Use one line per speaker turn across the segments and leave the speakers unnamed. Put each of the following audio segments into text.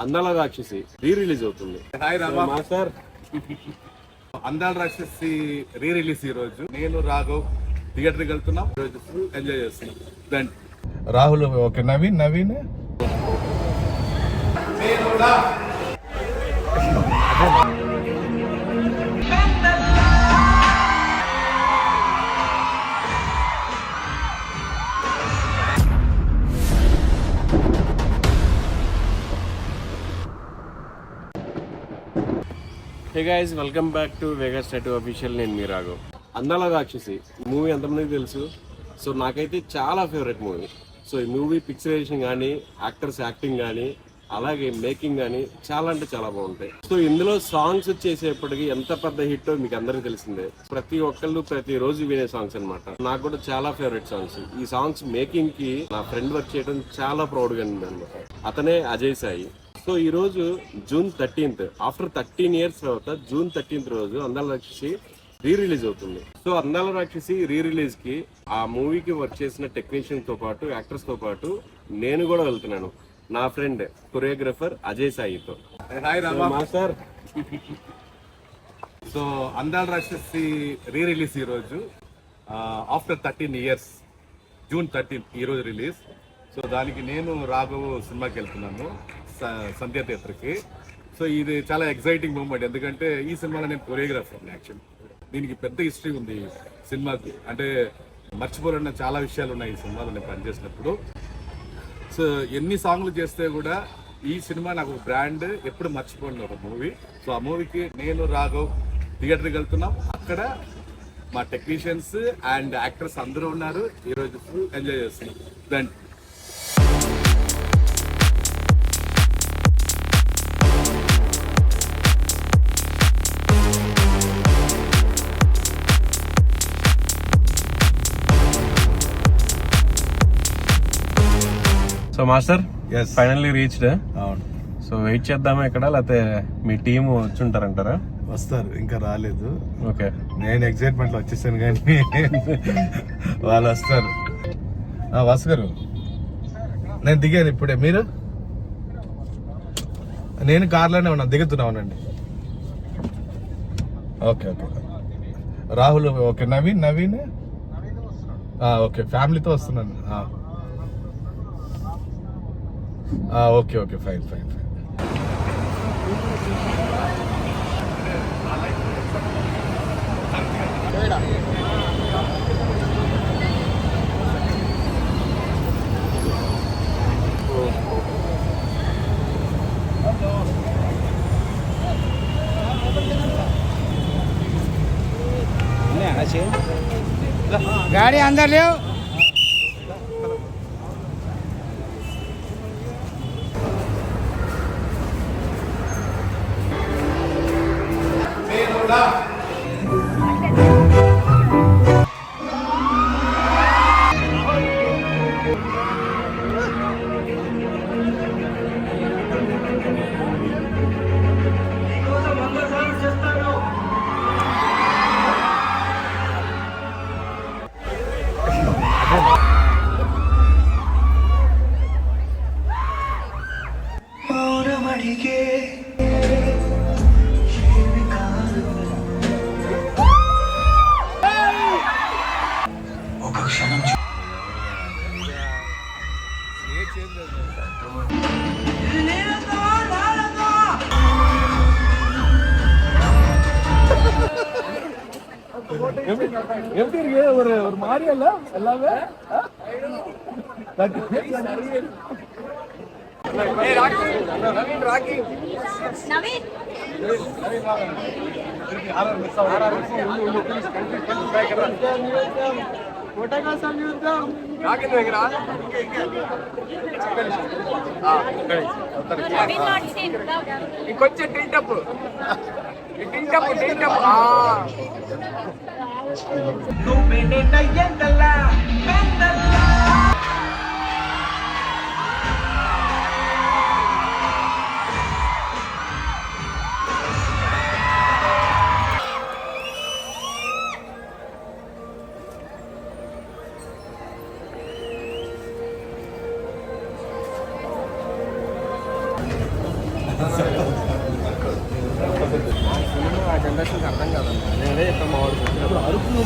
అందాల రాక్షసి రిలీజ్ అవుతుంది.
Hi Rama
master.
అందాల రాక్షసి రిలీజ్ ఈ రోజు. నేను రాఘవ్ థియేటర్కి వెళ్తున్నాం. ఈరోజు ఫుల్ ఎంజాయ్ చేస్తున్నాం. Rahul okay, Naveen
hey guys, welcome back to Vegas tattoo official. నేను మీ రాఘవ్. అందాల రాక్షసి మూవీ ఎంతమందికి తెలుసు? సో నాకైతే చాలా ఫేవరెట్ మూవీ. సో ఈ మూవీ పిక్చరైజేషన్ కానీ, యాక్టర్స్ యాక్టింగ్ కానీ, అలాగే మేకింగ్ కానీ చాలా అంటే చాలా బాగుంటాయి. సో ఇందులో సాంగ్స్ వచ్చేసేపటికి ఎంత పెద్ద హిట్ మీకు అందరికీ తెలిసిందే. ప్రతి ఒక్కళ్ళు ప్రతిరోజు వినే సాంగ్స్ అనమాట. నాకు కూడా చాలా ఫేవరెట్ సాంగ్స్. ఈ సాంగ్స్ మేకింగ్ కి నా ఫ్రెండ్ వర్క్ చేయడం చాలా ప్రౌడ్ గా ఉంది అనమాట. అతనే అజయ్ సాయి. సో ఈ రోజు జూన్ 13th, ఆఫ్టర్ 13 years తర్వాత జూన్ 13th రోజు అందాల రాక్షసి రిలీజ్ అవుతుంది. సో అందాల రాక్షసి రిలీజ్ కి ఆ మూవీకి వర్క్ చేసిన టెక్నీషియన్ తో పాటు, యాక్టర్స్ తో పాటు నేను కూడా వెళ్తున్నాను. నా ఫ్రెండ్ కొరియోగ్రఫర్ అజయ్ సాయితో.
Hi Rama
master.
So Andala Rakshasi release ఈ రోజు ఆఫ్టర్ 13 years, జూన్ 13th ఈ రోజు రిలీజ్. సో దానికి నేను రాఘవ్ సినిమాకి వెళ్తున్నాను, సంధ్య థియేటర్కి. సో ఇది చాలా ఎక్సైటింగ్ మూమెంట్, ఎందుకంటే ఈ సినిమాలో నేను కొరియోగ్రాఫర్. యాక్చువల్ దీనికి పెద్ద హిస్టరీ ఉంది సినిమాకి. అంటే మర్చిపోలేని చాలా విషయాలు ఉన్నాయి ఈ సినిమాలో నేను పనిచేసినప్పుడు. సో ఎన్ని సాంగ్లు చేస్తే కూడా ఈ సినిమా నాకు బ్రాండ్, ఎప్పుడు మర్చిపోయిన ఒక మూవీ. సో ఆ మూవీకి నేను రాఘవ్ థియేటర్కి వెళ్తున్నాం. అక్కడ మా టెక్నీషియన్స్ అండ్ యాక్టర్స్ అందరూ ఉన్నారు. ఈరోజు ఫుల్ ఎంజాయ్ చేస్తున్నాం. దాని
so master,
Yes.
Finally reached.
అవును,
సో వెయిట్ చేద్దామా ఇక్కడ, లేకపోతే మీ టీం వచ్చుంటారంటారా?
వస్తారు, ఇంకా రాలేదు.
ఓకే,
నేను ఎక్సైట్మెంట్ లో వచ్చేసాను కానీ వాళ్ళు వస్తారు. వస్తారు, నేను దిగాను ఇప్పుడే. మీరు? నేను కార్లోనే ఉన్నా, దిగుతున్నావునండి. Okay okay. Rahul okay, Naveen okay, ఫ్యామిలీతో వస్తున్నాను. Okay okay, fine.
गाड़ी अंदर ले।
எப்படி இருக்கு? ஒரு மாதிரி இல்ல எல்லாமே.
కొంచెం టింటప్ నువ్వే నిన్నయ్యందల్లా
ఆ జనరేషన్కి అర్థం కాదమ్మా. నేను అదే చెప్తాను మా వాడికి. అరుపులు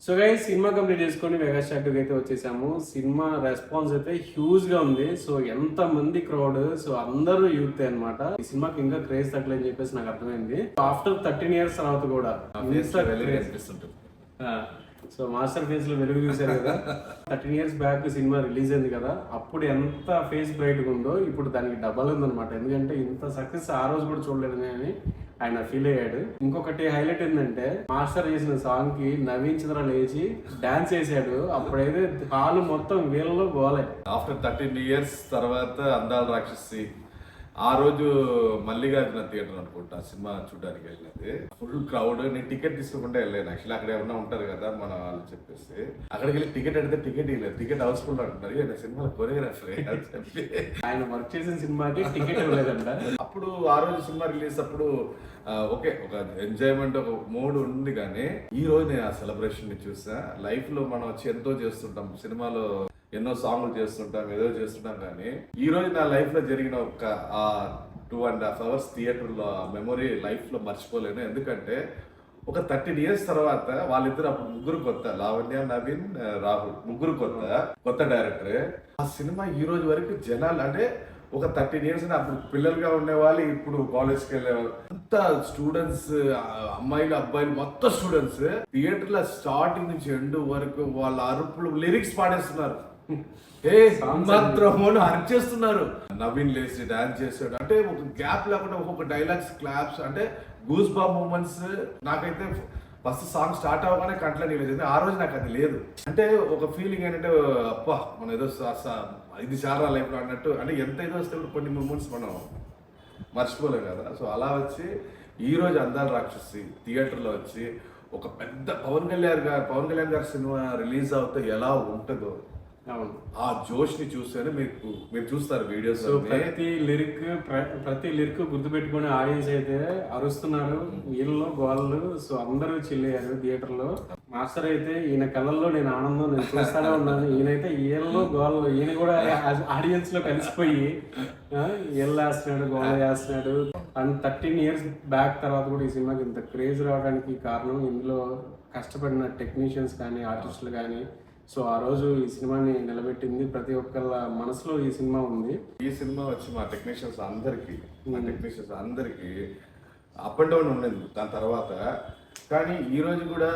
సో గైస్ సినిమా కంప్లీట్ చేసుకొని మెగాస్టార్ 2 అయితే వచ్చేసాము. సినిమా రెస్పాన్స్ అయితే హ్యూజ్ గా ఉంది. సో ఎంత మంది క్రౌడ్, సో అందరూ యూత్ అన్నమాట. ఈ సినిమాకి ఇంకా క్రేజ్ తగ్గలేని చెప్పేసి నాకు అర్థమైంది. ఆఫ్టర్ 13 years తర్వాత కూడా సో మాస్టర్ ఫేస్ లో వెలుగు చూశారు కదా. 13 years బ్యాక్ సినిమా రిలీజ్ అయింది కదా, అప్పుడు ఎంత ఫేస్ బ్రైట్ గా ఉందో ఇప్పుడు దానికి డబల్ ఉందన్నమాట. ఎందుకంటే ఇంత సక్సెస్ ఆ రోజు కూడా చూడలేదని అని ఆయన ఫీల్ అయ్యాడు. ఇంకొకటి హైలైట్ ఏంటంటే మాస్టర్ చేసిన సాంగ్ కి నవీన్ చంద్ర లేచి డాన్స్ చేశాడు. అప్పుడైతే హాల్ మొత్తం వీళ్ళలో గోలే.
ఆఫ్టర్ 13 years తర్వాత అందాల రాక్షసి ఆ రోజు మల్లికార్జున థియేటర్ అనుకుంటా సినిమా చూడడానికి వెళ్ళినది. Full crowd. నేను టికెట్ తీసుకోకుండా వెళ్ళాను. యాక్చువల్లీ అక్కడ ఏమన్నా ఉంటారు కదా మన వాళ్ళు చెప్పేసి అక్కడికి వెళ్ళి టికెట్ అడిగితే టికెట్ ఇవ్వలేదు. టికెట్ హౌస్ఫుల్ అంటున్నారు. సినిమా కొరియోగ్రాఫర్ అని చెప్పి
ఆయన వర్క్ చేసిన సినిమాకి టికెట్ ఇవ్వలేదంట.
అప్పుడు ఆ రోజు సినిమా రిలీజ్ అప్పుడు ఓకే ఒక ఎంజాయ్మెంట్ ఒక మూడ్ ఉంది. కానీ ఈ రోజు నేను ఆ సెలబ్రేషన్ ని చూసా. లైఫ్ లో మనం వచ్చి ఎంతో చేస్తుంటాం, సినిమాలో ఎన్నో సాంగ్లు చేస్తుంటాం, ఏదో చేస్తుంటాం. కానీ ఈ రోజు నా లైఫ్ లో జరిగిన ఒక 2.5 hours థియేటర్ లో మెమొరీ లైఫ్ లో మర్చిపోలేను. ఎందుకంటే ఒక 13 years తర్వాత వాళ్ళిద్దరు అప్పుడు ముగ్గురు కొత్త, లావణ్య, నవీన్, రాహుల్ ముగ్గురు కొత్త డైరెక్టర్. ఆ సినిమా ఈ రోజు వరకు జనాలు అంటే ఒక 13 years అప్పుడు పిల్లలుగా ఉండేవాళ్ళు, ఇప్పుడు కాలేజ్కి వెళ్ళేవాళ్ళు అంతా స్టూడెంట్స్, అమ్మాయిలు అబ్బాయిలు మొత్తం స్టూడెంట్స్ థియేటర్ లో స్టార్టింగ్ నుంచి ఎండ్ వరకు వాళ్ళ అరుపులు లిరిక్స్ పాడేస్తున్నారు. మాత్రం అరిచేస్తున్నారు. నవీన్ లేచి డాన్స్ చేస్తాడు. అంటే ఒక గ్యాప్ లేకుండా ఒక్కొక్క డైలాగ్స్, క్లాప్స్, అంటే గూస్ బాంబ్ మూమెంట్స్. నాకైతే ఫస్ట్ సాంగ్ స్టార్ట్ అవ్వగానే కంట్లో నీళ్ళు. ఆ రోజు నాకు అది లేదు. అంటే ఒక ఫీలింగ్ ఏంటంటే అప్పా మనం ఏదో ఇది చాలా లైఫ్ అన్నట్టు. అంటే ఎంత ఏదో వస్తే కొన్ని మూమెంట్స్ మనం మర్చిపోలేం కదా. సో అలా వచ్చి ఈ రోజు అందాల రాక్షసి థియేటర్లో వచ్చి ఒక పెద్ద పవన్ కళ్యాణ్ గారి సినిమా రిలీజ్ అవుతే ఎలా ఉంటుందో ఆ జోష్ ని చూస్తేనే మీరు చూస్తారు వీడియోస్.
ప్రతి లిరిక్ గుర్తుపెట్టుకునే ఆడియన్స్ అయితే అరుస్తున్నారు. వీళ్ళలో గోళ్ళు. సో అందరూ చిల్లయ్యారు థియేటర్ లో. మాస్టర్ అయితే ఈయన కళ్ళల్లో నేను ఆనందం నేను చూస్తానే ఉన్నాను. ఈయనైతే వీళ్ళలో గోళ్ళు. ఈయన కూడా ఆడియన్స్ లో కలిసిపోయి వీళ్ళు వేస్తున్నాడు, గోళ్ళు వేస్తున్నాడు. అండ్ 13 years బ్యాక్ తర్వాత కూడా ఈ సినిమాకి ఇంత క్రేజ్ రావడానికి కారణం ఇందులో కష్టపడిన టెక్నీషియన్స్ కానీ ఆర్టిస్టులు కానీ. సో ఆ రోజు ఈ సినిమాని నిలబెట్టింది. ప్రతి ఒక్కళ్ళ మనసులో ఈ సినిమా ఉంది.
ఈ సినిమా వచ్చి మా టెక్నీషియన్స్ అందరికి అప్ అండ్ డౌన్ ఉండేది దాని తర్వాత. కానీ ఈ రోజు కూడా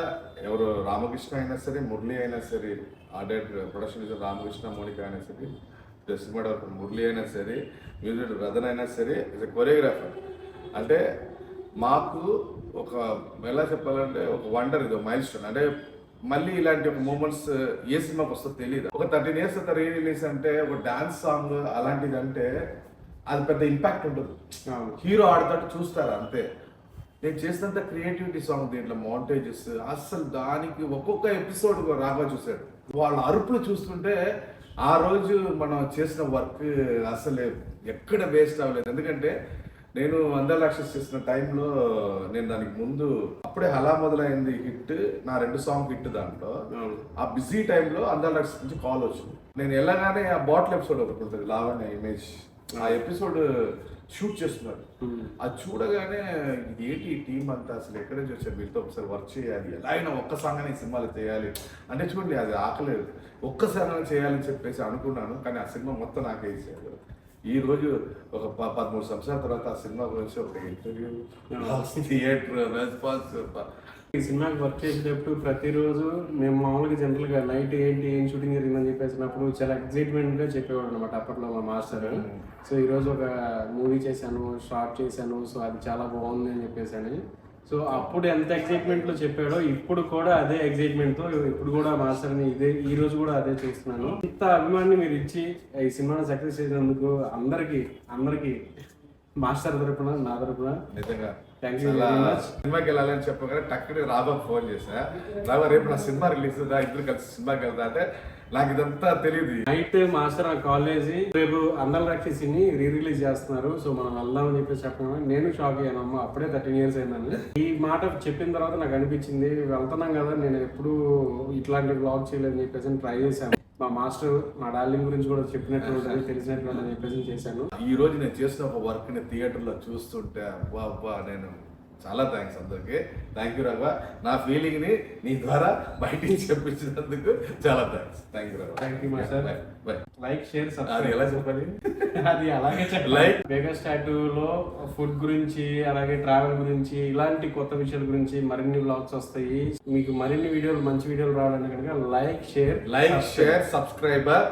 ఎవరు రామకృష్ణ అయినా సరే, మురళి అయినా సరే, ఆర్డర్ ప్రొడక్షన్ రామకృష్ణ, మౌనిక అయినా సరే, సినిమా డైరెక్టర్ మురళి అయినా సరే, మ్యూజిక్ రథన్ అయినా సరే, ఇస్ ఎ కొరియోగ్రాఫర్. అంటే మాకు ఒక ఎలా చెప్పాలంటే ఒక వండర్, ఇది మైల్ స్టోన్. అంటే మళ్ళీ ఇలాంటి ఒక మూమెంట్స్ ఏ సినిమాకి వస్తుందో తెలియదు. ఒక 13 years తర్వాత రిలీజ్ అంటే ఒక డాన్స్ సాంగ్ అలాంటిది అంటే అది పెద్ద ఇంపాక్ట్ ఉంటుంది. హీరో ఆడతాడు చూస్తారు అంతే. నేను చేసినంత క్రియేటివిటీ సాంగ్ దీంట్లో మౌంటేజెస్ అసలు దానికి ఒక్కొక్క ఎపిసోడ్ రాగా చూశాడు. వాళ్ళ అరుపులు చూస్తుంటే ఆ రోజు మనం చేసిన వర్క్ అసలు ఎక్కడ వేస్ట్ అవ్వలేదు. ఎందుకంటే నేను అందాల రాక్షసి చేసిన టైంలో నేను దానికి ముందు అప్పుడే హలా మొదలైంది హిట్, నా 2 సాంగ్ హిట్. దాంట్లో ఆ బిజీ టైంలో అందాల రాక్షసి నుంచి కాల్ వచ్చింది. నేను వెళ్ళగానే ఆ బాటిల్ ఎపిసోడ్ ఒకటి ఉంటుంది, లావణ్య ఇమేజ్, ఆ ఎపిసోడ్ షూట్ చేస్తున్నారు. అది చూడగానే ఏంటి ఈ టీం అంతా అసలు ఎక్కడ నుంచి వచ్చారు, వీళ్ళతో ఒకసారి వర్క్ చేయాలి, ఎలా అయినా ఒక్క సాంగ్ అని సినిమాలో చేయాలి అంటే చూడండి అది ఆకలేదు, ఒక్కసారి చేయాలని చెప్పేసి అనుకున్నాను. కానీ ఆ సినిమా మొత్తం నాకే ఇచ్చారు. ఈ రోజు ఒక 13 సంవత్సరాల తర్వాత ఆ సినిమా గురించి ఒక ఇంటర్వ్యూ, థియేటర్ రెస్పాన్స్.
ఈ సినిమాకి వర్క్ చేసేటప్పుడు ప్రతిరోజు మేము మామూలుగా జనరల్గా నైట్ ఏంటి ఏం షూటింగ్ జరిగిందని చెప్పేసినప్పుడు చాలా ఎక్సైట్మెంట్ గా చెప్పేవాడు అనమాట అప్పట్లో మా మాస్టర్. సో ఈరోజు ఒక మూవీ చేశాను, షార్ట్ చేశాను, సో అది చాలా బాగుంది అని చెప్పేసి. సో అప్పుడు ఎంత ఎక్సైట్మెంట్ లో చెప్పాడో ఇప్పుడు కూడా అదే ఎక్సైట్మెంట్ తో ఇప్పుడు కూడా మాస్టర్ని ఈ రోజు కూడా అదే చేస్తున్నాను. ఇంత అభిమానాన్ని మీరు ఇచ్చి ఈ సినిమాని సక్సెస్ చేసినందుకు అందరికి మాస్టర్ తరపున, నా తరపున
నిజంగా
థ్యాంక్ యూ
చాలా
వెరీ మచ్.
సినిమాకి వెళ్ళాలని చెప్పగానే టక్కుని రాఘవ్ ఫోన్ చేశా. రాఘవ్ రేపు నా సినిమా రిలీజ్ ఇద్దరు కలిసి సినిమాకి వెళ్తా అంటే నాకు ఇదంతా తెలియదు.
నైట్ మాస్టర్ నాకు కాల్ చేసి రేపు అందల రాక్షసిని రిలీజ్ చేస్తున్నారు, సో మనం వెళ్దామని చెప్పేసి చెప్పడం నేను షాక్ అయ్యాను. అమ్మ అప్పుడే 13 years అయిందని. ఈ మాట చెప్పిన తర్వాత నాకు అనిపించింది వెళ్తున్నాం కదా, నేను ఎప్పుడు ఇట్లాంటి బ్లాగ్ చేయలేదని చెప్పేసి ట్రై చేశాను. మా మాస్టర్ మా డార్లింగ్ గురించి కూడా చెప్పినట్లు ఉంటుంది, తెలిసినట్లు ఉంటుంది చెప్పేసి చేశాను.
ఈ రోజు నేను చేసిన ఒక వర్క్ ని థియేటర్ లో చూస్తుంటే అబ్బా అబ్బా నేను చాలా థ్యాంక్స్ అందరికి. థ్యాంక్ యూ రాఘవ, నా ఫీలింగ్ ని నీ ద్వారా బయటికి చెప్పించినందుకు చాలా thanks. Thank you Raghava.
Thank you master.
By.
Like share
అది
సబ్స్క్రైబ్.
ఎలా చెప్పాలి?
అది అలాగే
Like.
వెగాస్ టాటూలో ఫుడ్ గురించి అలాగే ట్రావెల్ గురించి ఇలాంటి కొత్త విషయాల గురించి మరిన్ని వ్లాగ్స్ వస్తాయి. మీకు మరిన్ని వీడియోలు మంచి వీడియోలు రావడానికి కనుక లైక్ షేర్
సబ్స్క్రైబర్